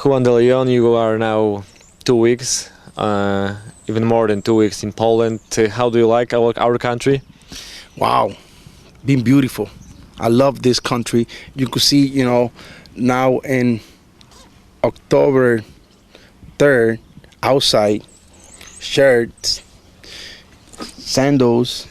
Juan De Leon, you are now 2 weeks, even more than 2 weeks in Poland. How do you like our country? Wow, been beautiful. I love this country. You could see, now in October 3rd, outside, shirts, sandals.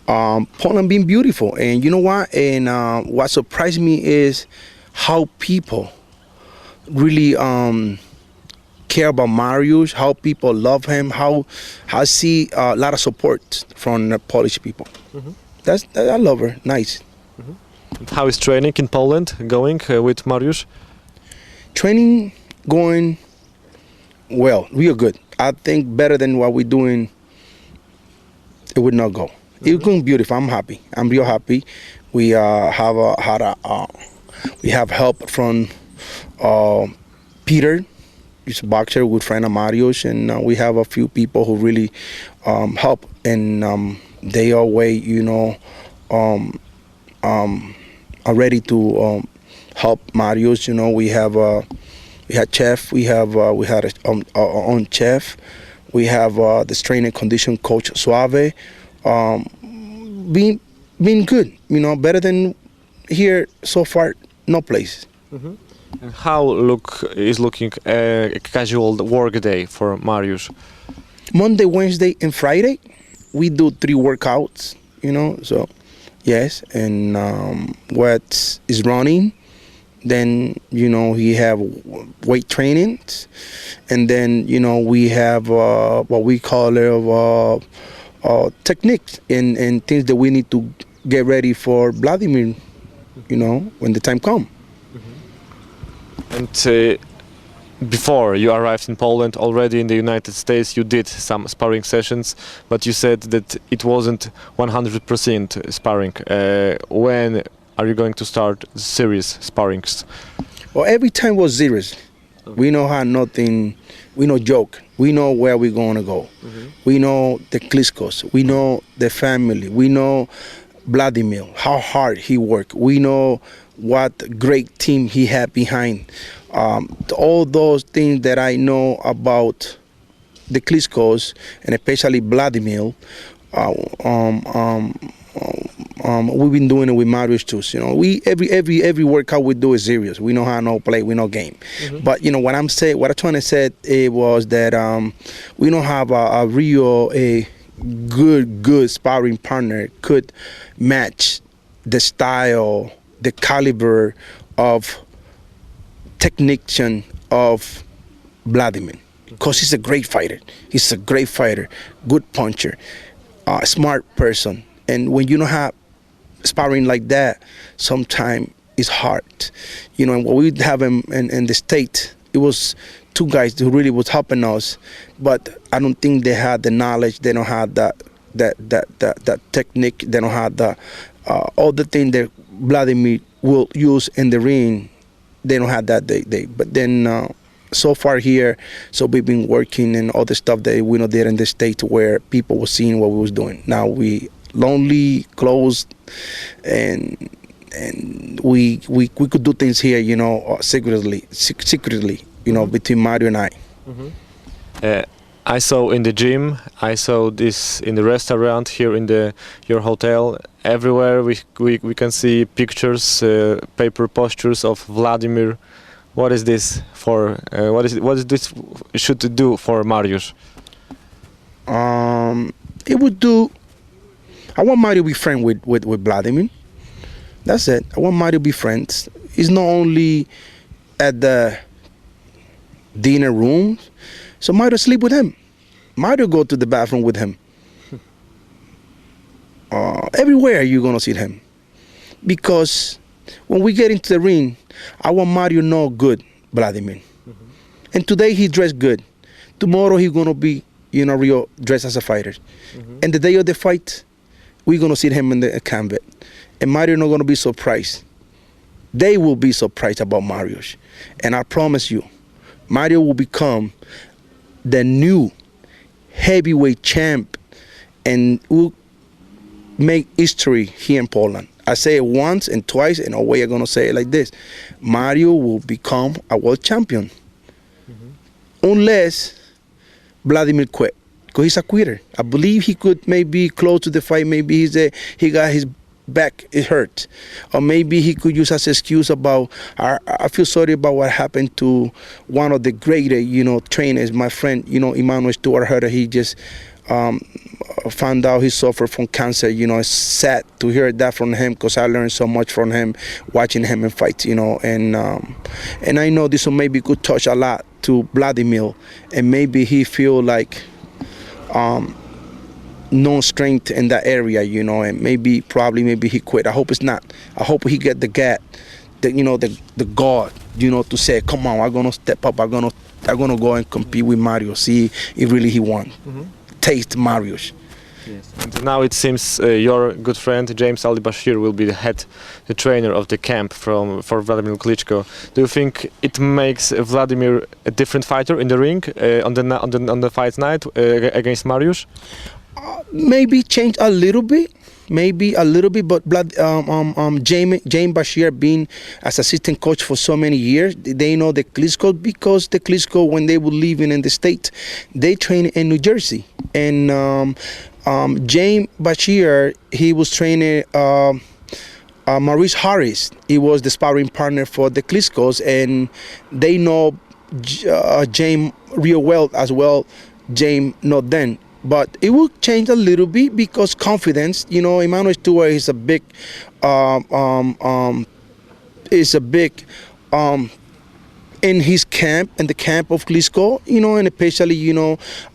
Poland being beautiful, and you know what? And what surprised me is how people really care about Mariusz, how people love him, how I see a lot of support from the Polish people. I love her. Nice. And how is training in Poland going with Mariusz? Training going well, real good. I think better than what we're doing. It would not go. It's going beautiful. I'm happy. I'm real happy. We we have help from Peter. He's a boxer, good friend of Mariusz, and we have a few people who really help, and they always, are ready to help Mariusz. We had chef. We had our own chef. We have the strength and condition coach Suave. Being good, better than here so far. No place. And how is looking a casual work day for Mariusz? Monday, Wednesday, and Friday, we do 3 workouts. So yes, and what is running. Then he have weight trainings, and then we have what we call techniques and things that we need to get ready for Vladimir. When the time comes. And before you arrived in Poland, already in the United States, you did some sparring sessions, but you said that it wasn't 100% sparring. When are you going to start serious sparrings? Well, every time was serious. We know how nothing, we know joke. We know where we're going to go. We know the Kliczkos. We know the family. We know Vladimir, how hard he worked. We know what great team he had behind. All those things that I know about the Kliczkos, and especially Vladimir, we've been doing it with Mariusz too. We every workout we do is serious. We know how to play. We know game. But what I'm trying to say was that we don't have a real good sparring partner could match the style, the caliber of technician of Vladimir, because he's a great fighter. He's a great fighter, good puncher, smart person. And when you don't have sparring like that, sometimes it's hard. And what we have in the state, it was 2 guys who really was helping us, but I don't think they had the knowledge. They don't have that technique. They don't have the all the things that Vladimir will use in the ring. They don't have that. But then so far here, so we've been working and all the stuff that we did in the state where people were seeing what we was doing. Now we lonely, closed, and we could do things here, secretly, between Mario and I. I saw in the gym, I saw this in the restaurant, here in your hotel. Everywhere we can see pictures, paper postures of Vladimir. What is this for? What is this should do for Mariusz? It would do. I want Mario to be friends with Vladimir. That's it. I want Mario to be friends. He's not only at the dinner room, so Mario sleep with him. Mario go to the bathroom with him. Everywhere you're gonna see him, because when we get into the ring, I want Mario to know good Vladimir. And today he dressed good. Tomorrow he's gonna be, real dressed as a fighter. And the day of the fight, we're gonna see him in the canvas. And Mario not gonna be surprised. They will be surprised about Mariusz. And I promise you, Mario will become the new heavyweight champ and will make history here in Poland. I say it once and twice, and always I'm gonna say it like this: Mario will become a world champion unless Vladimir quit, because he's a quitter. I believe he could maybe close to the fight. Maybe he got his back is hurt, or maybe he could use as an excuse about I feel sorry about what happened to one of the greater trainers, my friend Emmanuel Stewart Herder. He just found out he suffered from cancer. It's sad to hear that from him, because I learned so much from him watching him in fights. And I know this will maybe could touch a lot to Vladimir, and maybe he feel like no strength in that area, and maybe he quit. I hope it's not. I hope he get the gut, the guard, to say, come on, I'm gonna step up. I'm gonna go and compete with Mario. See if really he won. Taste Mario's. Yes. And now it seems your good friend James Ali Bashir will be the trainer of the camp for Władimirem Kliczko. Do you think it makes Vladimir a different fighter in the ring on the fight night against Mariusz? Maybe change a little bit, but James Bashir being as assistant coach for so many years, they know the Kliczko, because the Kliczko, when they were living in the States, they trained in New Jersey. And James Bashir, he was training Maurice Harris. He was the sparring partner for the Kliczkos, and they know James real well as well. James not then. But it will change a little bit, because confidence, Emmanuel Stewart is a big in his camp, in the camp of Kliczko, and especially,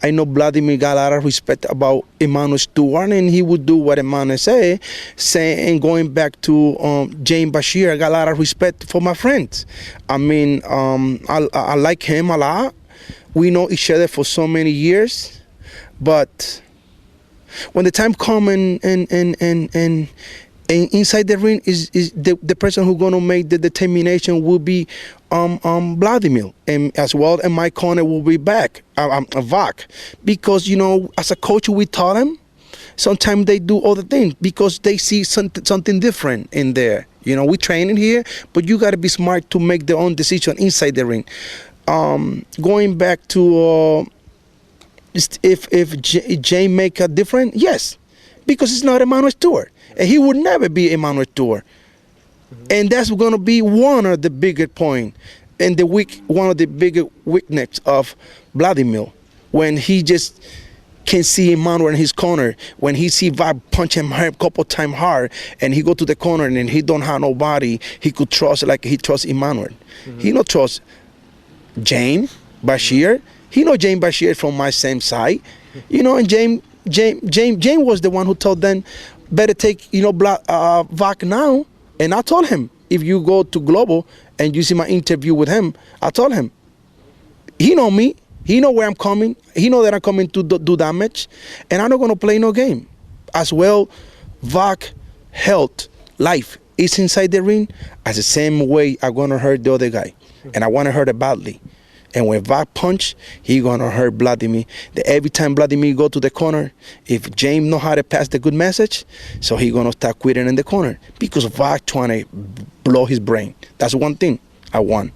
I know Vladimir got a lot of respect about Emmanuel Stewart, and he would do what Emmanuel say, and going back to James Bashir, I got a lot of respect for my friends. I mean, I like him a lot. We know each other for so many years. But when the time comes and inside the ring is the person who's gonna make the determination will be Vladimir, and as well, and my corner will be Wach, because as a coach we taught them. Sometimes they do other things because they see something different in there. We training here, but you gotta be smart to make their own decision inside the ring. Going back to. If Jay make a difference, yes, because it's not Emmanuel Stewart, and he would never be Emmanuel Stewart, and that's going to be one of the bigger point, and one of the bigger weakness of Vladimir, when he just can see Emmanuel in his corner, when he see Wach punch him a couple times hard, and he go to the corner and he don't have nobody he could trust like he trusts Emmanuel. He not trust James Bashir. He know James Bashir from my same side, and James was the one who told them, better take, Wach now. And I told him, if you go to Global and you see my interview with him, I told him, he know me, he know where I'm coming, he know that I'm coming to do damage, and I'm not going to play no game. As well, Wach health, life is inside the ring, as the same way I'm going to hurt the other guy, and I want to hurt it badly. And when Wach punch, he gonna hurt Vladimir. Every time Vladimir go to the corner, if James know how to pass the good message, so he gonna start quitting in the corner, because Wach trying to blow his brain. That's one thing I want.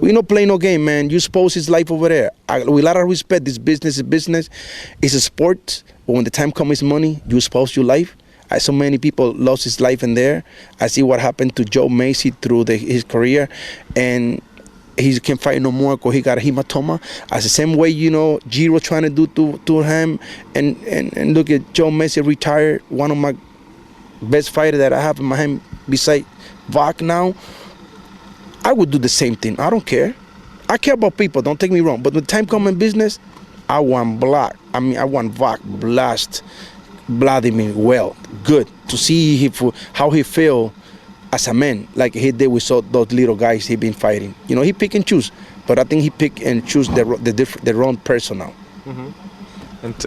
We not play no game, man. You suppose his life over there. With a lot of respect, this business is business. It's a sport. But when the time comes, it's money. You suppose your life. So many people lost his life in there. I see what happened to Joe Macy through his career, and he can't fight no more because he got a hematoma. As the same way, Giro trying to do to him, and look at Joe Macy retired, one of my best fighters that I have in my hand beside Wach now. I would do the same thing. I don't care. I care about people, don't take me wrong. But when time comes in business, I want Wach blast Vladimir well, good, to see how he feel as a man, like he did with those little guys he been fighting. He pick and choose, but I think he pick and choose the wrong person now. And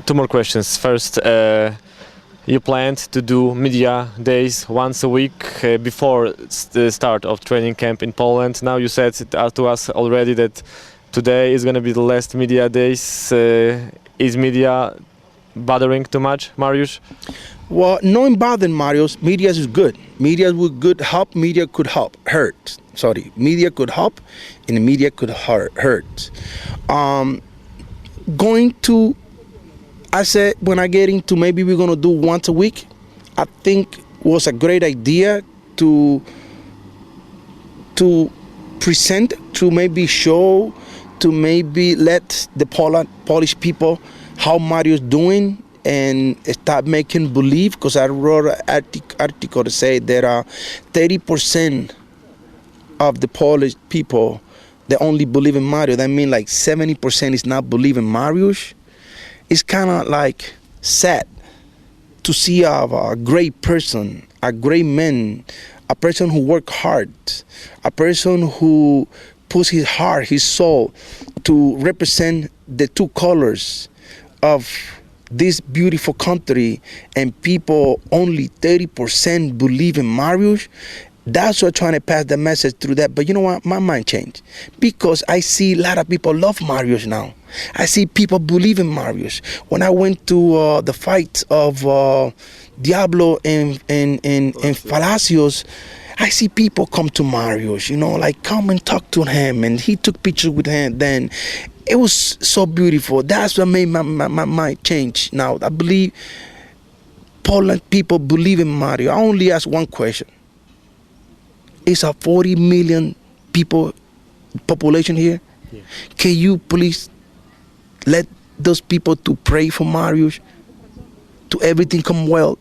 two more questions. First, you planned to do media days once a week before the start of training camp in Poland. Now you said to us already that today is going to be the last media days. Is media bothering too much, Mariusz? Well, knowing about the Marios, media is good. Media would good help. Media could help. Hurt. Sorry, media could help, and the media could hurt. Going to, I said when I get into maybe we're gonna do once a week. I think was a great idea to present, to maybe show, to maybe let the Polish people how Mario's doing and start making believe, because I wrote an article to say that 30% of the Polish people, they only believe in Mario. That means like 70% is not believing Mariusz. It's kind of like sad to see a great person, a great man, a person who works hard, a person who puts his heart, his soul to represent the two colors of this beautiful country, and people only 30% believe in Mariusz. That's what I'm trying to pass the message through that. But you know what? My mind changed, because I see a lot of people love Mariusz now. I see people believe in Mariusz. When I went to the fight of Diablo and Palacios, I see people come to Mariusz, like come and talk to him, and he took pictures with him. Then it was so beautiful. That's what made my mind change. Now I believe Poland people believe in Mario. I only ask one question. It's a 40 million people population here. Yeah. Can you please let those people to pray for Mariusz, to everything come well?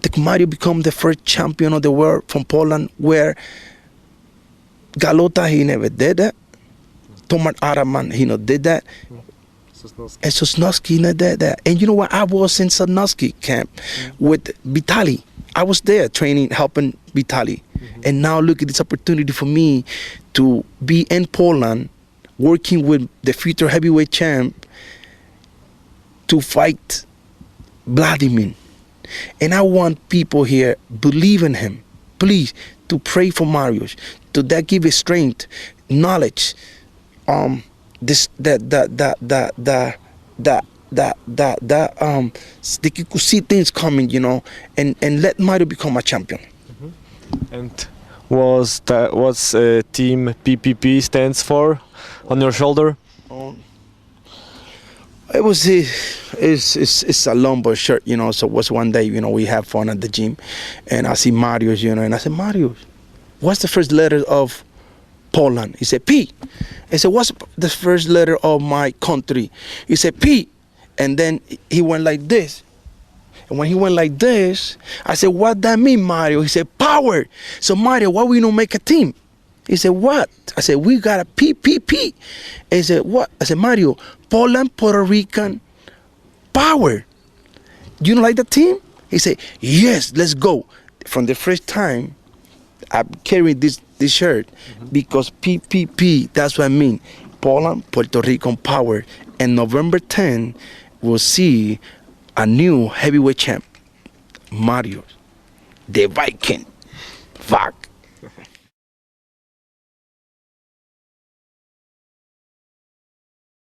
The Mario become the first champion of the world from Poland, where Galota, he never did that. Tomasz Araman, he not did that. And Sosnowski never did that. And you know what? I was in Sosnowski camp with Vitali. I was there training, helping Vitali. And now look at this opportunity for me to be in Poland, working with the future heavyweight champ to fight Vladimir. And I want people here believe in him, please, to pray for Mariusz, to that give his strength, knowledge, they could see things coming, and let Mario become a champion. And what's team PPP stands for on your shoulder? It was it's a lumber shirt, So it was one day, we have fun at the gym, and I see Mariusz, and I said, Mariusz, what's the first letter of Poland? He said P. I said, what's the first letter of my country? He said P. And then he went like this. And when he went like this, I said, what that mean, Mario? He said, power. So Mario, why we don't make a team? He said, what? I said, we got a PPP. He said, what? I said, Mario, Poland, Puerto Rican, power. You don't like the team? He said, yes, let's go. From the first time, I carried this shirt because PPP, that's what I mean. Poland, Puerto Rican power. And November 10, we'll see a new heavyweight champ, Mario, the Viking, Wach.